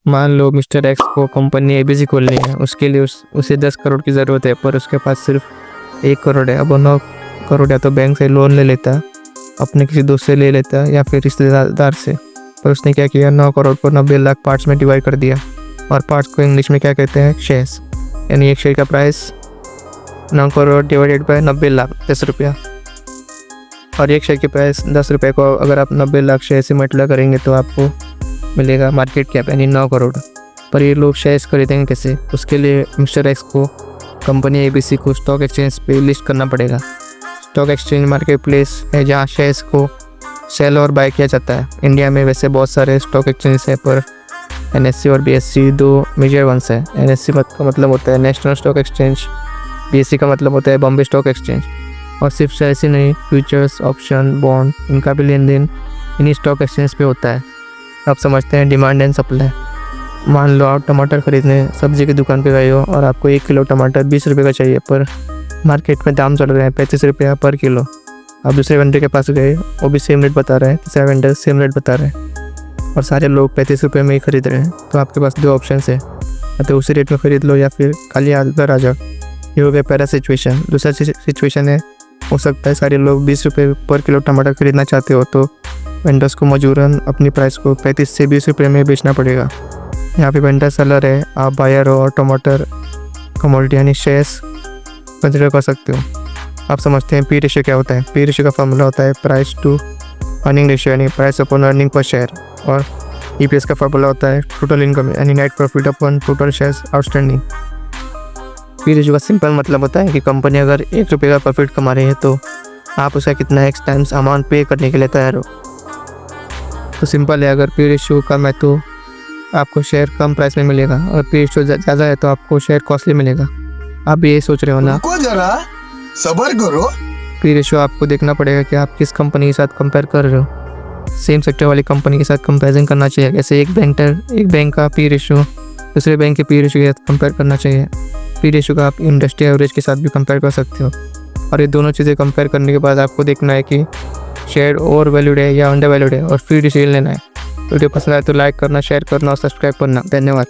मान लो mister x को company ABC खोलनी है, उसके लिए उसे 10 करोड़ की ज़रूरत है, पर उसके पास सिर्फ 1 करोड़ है। अब वो 9 करोड़ या तो बैंक से लोन ले लेता, अपने किसी दोस्त से ले लेता या फिर रिश्तेदार से। पर उसने क्या किया, 9 करोड़ को 90 लाख पार्ट्स में डिवाइड कर दिया। और पार्ट्स को इंग्लिश में क्या कहते हैं, शेयर्स। यानी एक शेयर का price 9 crore divided by 90 lakh 10 रुपया। और एक शेयर के प्राइस 10 रुपये को अगर आप 90 लाख शेयर से मल्टीप्लाई करेंगे तो आपको मिलेगा मार्केट कैप यानी 9 करोड़। पर ये लोग शेयर्स खरीदेंगे कैसे? उसके लिए मिस्टर एक्स को कंपनी एबीसी को स्टॉक एक्सचेंज पे लिस्ट करना पड़ेगा। स्टॉक एक्सचेंज मार्केट प्लेस है जहाँ शेयर्स को सेल और बाय किया जाता है। इंडिया में वैसे बहुत सारे स्टॉक एक्सचेंज है, पर एनएससी और बीएससी 2 मेजर वंस है। एनएससी का मतलब होता है नेशनल स्टॉक एक्सचेंज, बीएससी का मतलब होता है बॉम्बे स्टॉक एक्सचेंज। और सिर्फ शेयर्स ही नहीं, फ्यूचर्स, ऑप्शन, बॉन्ड, इनका भी लेन देन इन्हीं स्टॉक एक्सचेंज पे होता है। आप समझते हैं डिमांड एंड सप्लाई। मान लो आप टमाटर खरीदने सब्जी की दुकान पे गए हो और आपको 1 किलो टमाटर 20 रुपये का चाहिए, पर मार्केट में दाम चल रहे हैं 35 रुपया पर किलो। आप दूसरे वेंडर के पास गए, वो भी सेम रेट बता रहे हैं, तीसरा वेंडर सेम रेट बता रहे हैं और सारे लोग 35 रुपये में ही खरीद रहे हैं। तो आपके पास 2 ऑप्शन है, या तो उसी रेट में ख़रीद लो या फिर खाली घर आ जाओ। ये हो गया पहला सिचुएशन। दूसरा सिचुएशन है, हो सकता है सारे लोग 20 रुपये पर किलो टमाटर खरीदना चाहते हो, तो वेंडर्स को मजबूरन अपनी प्राइस को 35 से 20 रुपये में बेचना पड़ेगा। यहाँ पे वेंडर सेलर है, आप बायर हो और टमाटर कमोडिटी यानी शेयर्स कंसिडर कर सकते हो। आप समझते हैं पी रेशियो क्या होता है? पी रेशियो का फॉर्मूला होता है प्राइस टू अर्निंग रेशियो यानी price upon earning per share. और ईपीएस का फॉर्मूला होता है टोटल इनकम यानी net profit upon total shares outstanding. P ratio का सिंपल मतलब होता है कि कंपनी अगर 1 रुपये का प्रॉफिट कमा रही है तो आप उसका कितना एक्स टाइम्स अमाउंट पे करने के लिए तैयार हो। तो सिंपल है, अगर पी रेशियो कम है तो आपको शेयर कम प्राइस में मिलेगा, और पी रेशियो ज़्यादा है तो आपको शेयर कॉस्टली मिलेगा। आप भी यही सोच रहे हो ना? जरा सब्र करो। पी रेशियो आपको देखना पड़ेगा कि आप किस कंपनी के साथ कंपेयर कर रहे हो। सेम सेक्टर वाली कंपनी के साथ कंपैरिजन करना चाहिए। जैसे एक बैंक का पी रेशियो दूसरे बैंक के पी रेशियो के साथ कंपेयर करना चाहिए। पी रेशियो का आप इंडस्ट्री एवरेज के साथ भी कंपेयर कर सकते हो। और ये दोनों चीज़ें कंपेयर करने के बाद आपको देखना है कि शेयर ओवर वैल्यूड है या अंडर वैल्यूड है, और फ्री डिसीजन लेना है। वीडियो पसंद आए तो लाइक करना, शेयर करना और सब्सक्राइब करना। धन्यवाद।